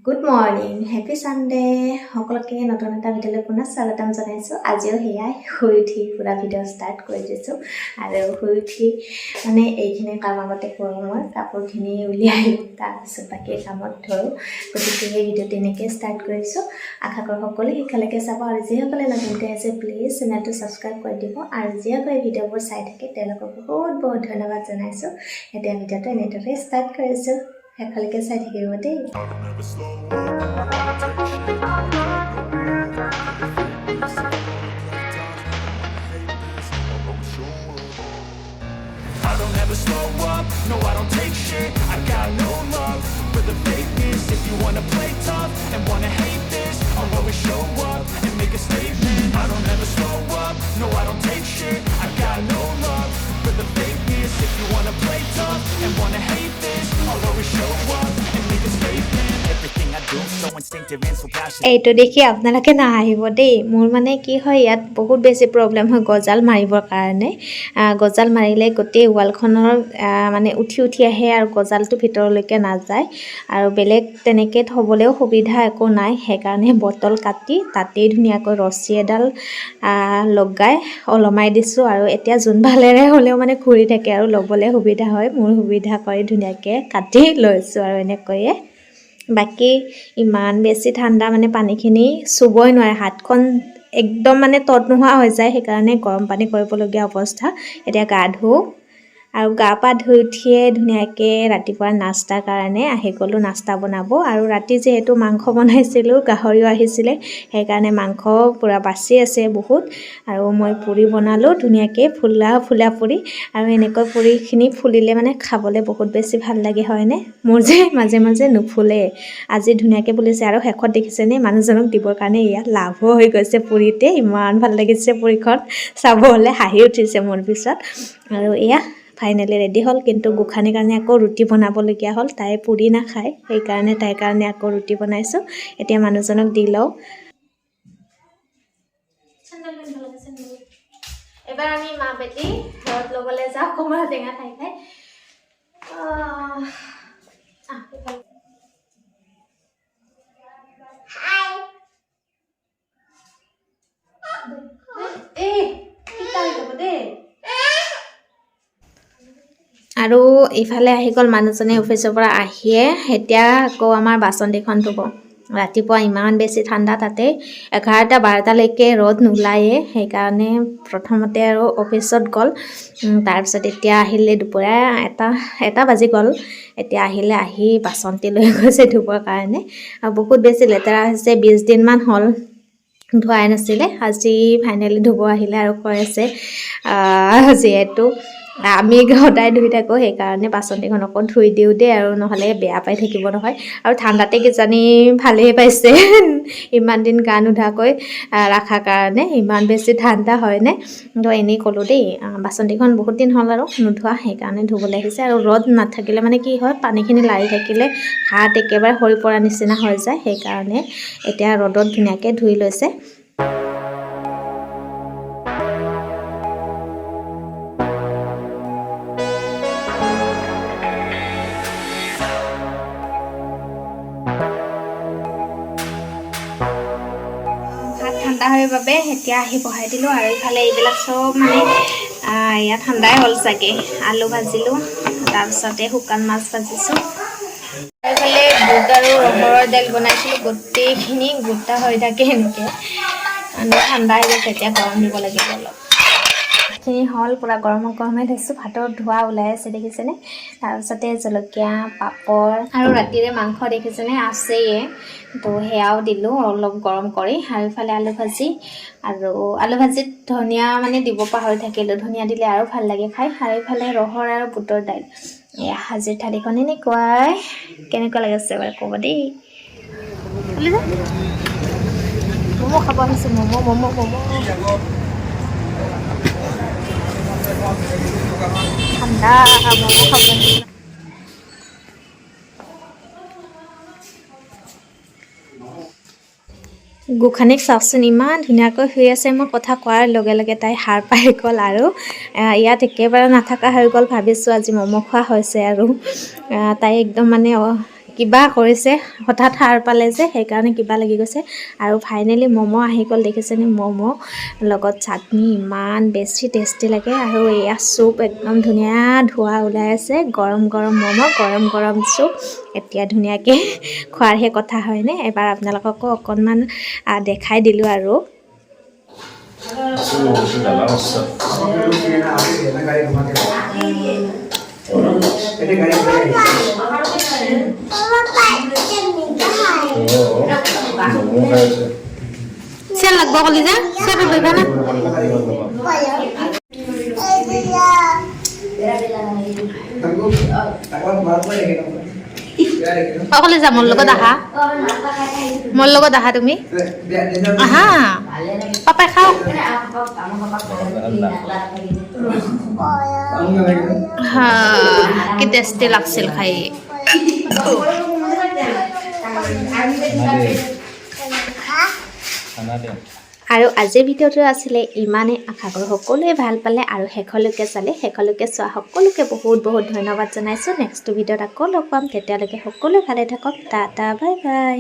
Good morning, happy Sunday. সকলোকে নতুন এটা ভিডিঅ'লৈ পুনৰ স্বাগতম জনাইছোঁ। আজিও সেয়াই শুই উঠি পুৰা ভিডিঅ' ষ্টাৰ্ট কৰি দিছোঁ। আৰু শুই উঠি মানে এইখিনি কাম আগতে কৰোঁ, মই কাপোৰখিনি উলিয়াই তাৰপিছত বাকী কামত ধৰোঁ। গতিকে সেই ভিডিঅ' তেনেকৈ ষ্টাৰ্ট কৰিছোঁ। আশা কৰোঁ সকলোৱে শেষলৈকে চাব আৰু যিসকলে নতুনকৈ আছে প্লিজ চেনেলটো ছাবস্ক্ৰাইব কৰি দিব। আৰু যিসকলে ভিডিঅ'বোৰ চাই থাকে তেওঁলোকক বহুত বহুত ধন্যবাদ জনাইছোঁ। এতিয়া ভিডিঅ'টো এনেদৰে ষ্টাৰ্ট কৰিছোঁ, শেষলৈকে চাই থাকিব দেই। I don't ever slow up, no I don't take shit. I got no love for the fakeness. If you wanna play tough and wanna hate this, I'll always show up and make a statement. I don't ever slow up, no I don't take shit. I got no love for the fakeness. If you wanna play tough and wanna hate this, I'll always show up and make a statement. Everything I do so instinctive and so passionate. এইটো দেখি আপোনালোকে নাহিব দেই। মোৰ মানে কি হয়, ইয়াত বহুত বেছি প্ৰব্লেম হয় গজাল মাৰিবৰ কাৰণে। গজাল মাৰিলে গোটেই ৱালখনৰ মানে উঠি উঠি আহে আৰু গজালটো ভিতৰলৈকে নাযায়। আৰু বেলেগ তেনেকৈ থ'বলৈও সুবিধা একো নাই, সেইকাৰণে বটল কাটি তাতেই ধুনীয়াকৈ ৰছী এডাল লগাই ওলমাই দিছোঁ। আৰু এতিয়া যোনফালেৰে হ'লেও মানে ঘূৰি থাকে আৰু ল'বলৈ সুবিধা হয়, মোৰ সুবিধা কৰি ধুনীয়াকৈ কাটি লৈছোঁ আৰু এনেকৈয়ে। বাকী ইমান বেছি ঠাণ্ডা, মানে পানীখিনি চুবই নোৱাৰে, হাতখন একদম মানে তত নোহোৱা হৈ যায়। সেইকাৰণে গৰম পানী কৰিবলগীয়া অৱস্থা। এতিয়া গা ধুওঁ আৰু গা পা ধুই উঠিয়ে ধুনীয়াকৈ ৰাতিপুৱা নাস্তাৰ কাৰণে আহি গ'লোঁ নাস্তা বনাব। আৰু ৰাতি যিহেতু মাংস বনাইছিলোঁ, গাহৰিও আহিছিলে, সেইকাৰণে মাংস পূৰা বাচি আছে বহুত। আৰু মই পুৰি বনালোঁ ধুনীয়াকৈ, ফুলা পুৰি। আৰু এনেকৈ পুৰিখিনি ফুলিলে মানে খাবলৈ বহুত বেছি ভাল লাগে, হয়নে? মোৰ যে মাজে মাজে নুফুলে, আজি ধুনীয়াকৈ ফুলিছে। আৰু শেষত দেখিছেনে, মানুহজনক দিবৰ কাৰণে ইয়াত লাভো হৈ গৈছে পুৰিতে। ইমান ভাল লাগিছে পুৰিখন চাবলৈ, হাঁহি উঠিছে মোৰ পিছত। আৰু এয়া ফাইনেলি ৰেডি হ'ল। কিন্তু গোসানীৰ কাৰণে আকৌ ৰুটি বনাবলগীয়া হ'ল, তাই পুৰি নাখায়, সেইকাৰণে তাইৰ কাৰণে আকৌ ৰুটি বনাইছোঁ। এতিয়া মানুহজনক দি লওঁ। এবাৰ আমি মা বেটি ঘৰত ল'বলৈ যাওঁ, কোমোৰা টেঙা খাই খাই। আৰু ইফালে আহি গ'ল মানুহজনে অফিচৰ পৰা আহিয়ে। এতিয়া আকৌ আমাৰ বাচনকেইখন ধুব। ৰাতিপুৱা ইমান বেছি ঠাণ্ডা, তাতে 11-12লৈকে ৰ'দ নোলায়ে, সেইকাৰণে প্ৰথমতে আৰু অফিচত গ'ল। তাৰপিছত এতিয়া আহিলে দুপৰীয়া 1 বাজি গ'ল। এতিয়া আহি বাচনটি লৈ গৈছে ধুবৰ কাৰণে। আৰু বহুত বেছি লেতেৰা হৈছে, 20 দিনমান হ'ল ধোৱাই নাছিলে। আজি ফাইনেলি ধুব আহিলে আৰু কৈ আছে যিহেতু আমি সদায় ধুই থাকোঁ, সেইকাৰণে বাচনকেইখন অকণ ধুই দিওঁ দেই, আৰু নহ'লে বেয়া পাই থাকিব নহয়। আৰু ঠাণ্ডাতে কিজানি ভালেই পাইছে ইমান দিন গা নোধোৱাকৈ ৰখাৰ কাৰণে। ইমান বেছি ঠাণ্ডা হয়নে? তো এনেই ক'লোঁ দেই, বাচনকেইখন বহুত দিন হ'ল আৰু নোধোৱা, সেইকাৰণে ধুবলৈ আহিছে। আৰু ৰ'দ নাথাকিলে মানে কি হয়, পানীখিনি লাৰি থাকিলে হাত একেবাৰে সৰি পৰা নিচিনা হৈ যায়, সেইকাৰণে এতিয়া ৰ'দত ধুনীয়াকৈ ধুই লৈছে। ঠাণ্ডা হয় বাবে এতিয়া আহি বহাই দিলোঁ। আৰু ইফালে এইবিলাক চব মানে ইয়াত ঠাণ্ডাই হ'ল চাগে। আলু ভাজিলোঁ, তাৰপিছতে শুকান মাছ ভাজিছোঁ। এইফালে বুট আৰু ৰহৰৰ দাইল বনাইছিলোঁ, গোটেইখিনি গোটা হৈ থাকে এনেকৈ। মানে ঠাণ্ডা হৈ গৈছে, এতিয়া গৰম দিব লাগিব অলপ। খিনি হ'ল, পূৰা গৰমে থৈছোঁ। ভাতৰ ধোৱা ওলাই আছে দেখিছেনে? তাৰপিছতে জলকীয়া, পাপৰ আৰু ৰাতিৰে মাংস দেখিছেনে আছেই, তো সেয়াও দিলোঁ অলপ গৰম কৰি। আৰু ইফালে আলু ভাজি, আৰু আলু ভাজিত ধনিয়া মানে দিব পাহৰি থাকিলোঁ, ধনিয়া দিলে আৰু ভাল লাগে খাই। আৰু ইফালে ৰহৰ আৰু বুটৰ দাইল। এয়া আজিৰ থালিখন এনেকুৱাই। কেনেকুৱা লাগিছে বাৰু ক'ব দেই। ম'ম' খাব আহিছোঁ, ম'ম'। ঠাণ্ডা ম'ম' খাব আহিছোঁ। গোসানীক চাওকচোন, ইমান ধুনীয়াকৈ শুই আছে। মই কথা কোৱাৰ লগে লগে তাই সাৰ পাই গ'ল আৰু ইয়াত একেবাৰে নাথাকা হৈ গ'ল। ভাবিছোঁ আজি ম'ম' খোৱা হৈছে আৰু তাই একদম মানে কিবা কৰিছে হঠাৎ সাৰ পালে যে সেইকাৰণে কিবা লাগি গৈছে আৰু ফাইনেলি ম'ম' আহি গ'ল দেখিছেনে ম'ম' লগত চাটনি ইমান বেছি টেষ্টি লাগে আৰু এয়া চুপ একদম ধুনীয়া ধোৱা ওলাই আছে গৰম গৰম ম'ম' গৰম গৰম চুপ এতিয়া ধুনীয়াকৈ খোৱাৰহে কথা হয়নে এবাৰ আপোনালোককো অকণমান দেখাই দিলোঁ আৰু চেল লাগব কলিজা চেল বইবা না কলিজা মোৰ লগত আহা তুমি আহা পাপাই খাও কি টেষ্টি লাগছিল খাই আৰু আজিৰ ভিডিঅ'টো আছিলে ইমানেই আশা কৰোঁ সকলোৱে ভাল পালে আৰু শেষলৈকে চালে শেষলৈকে চোৱা সকলোকে বহুত বহুত ধন্যবাদ জনাইছোঁ নেক্সট ভিডিঅ'ত আকৌ লগ পাম তেতিয়ালৈকে সকলোৱে ভালে থাকক টাটা বাই বাই